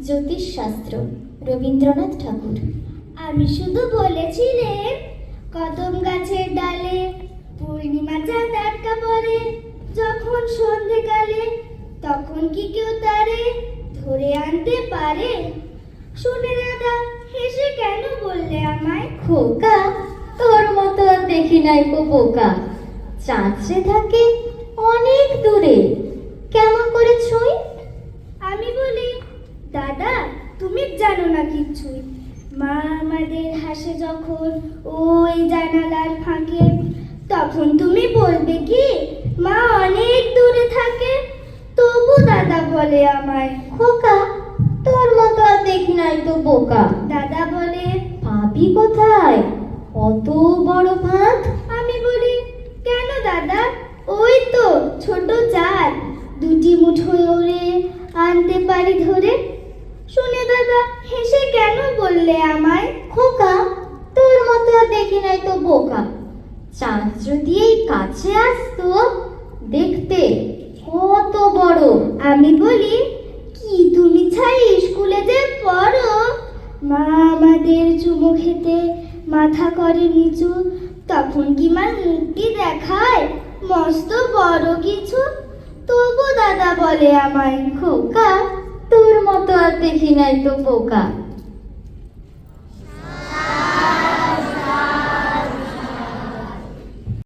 জ্যোতিষশাস্ত্র, রবীন্দ্রনাথ ঠাকুর। আমি শুধু বলেছিলেন কদম গাছের ডালে পূর্ণিমা চাঁদ আটকা পড়ে যখন সন্ধেকালে, তখন কি কেউ তারে ধরে আনতে পারে? শুনে দাদা হেসে কেন বললে আমায়? খোকা, তোর মতো আর দেখি নাই কো বোকা। চাঁদ যে থাকে অনেক দূরে, কেমন করে ছুঁই? আমি বলি, দাদা তুমি জানো না কিছুই। মা আমাদের হাসে যখন ওই জানালার ফাঁকে, তখন তুমি বলবে কি মা অনেক দূরে থাকে? তবু দাদা বলে আমায়, খোকা, তোর মতো আর দেখি নাই তো বোকা। দাদা বলে, পাবি কোথায় অত বড় ভাত? আমি বলি, কেন দাদা? ওই তো ছোট চাঁদ, দুটি মুঠোয় ওরে আনতে পারি ধরে। শুনে দাদা হেসে কেন বললে আমায়? খোকা, তোর মতো আর দেখি নাই তো বোকা। চাঁদ যদি এই কাছে আসতো, দেখতে কত বড়। আমি বলি, কি তুমি ছাই স্কুলে যে পড়ো? মা আমাদের চুমু খেতে মাথা করে নিচু, তখন কি মার মুখটি দেখায় মস্ত বড় কিছু? তবু দাদা বলে আমায়, খোকা, তোর মতো আর দেখি নাই তো বোকা।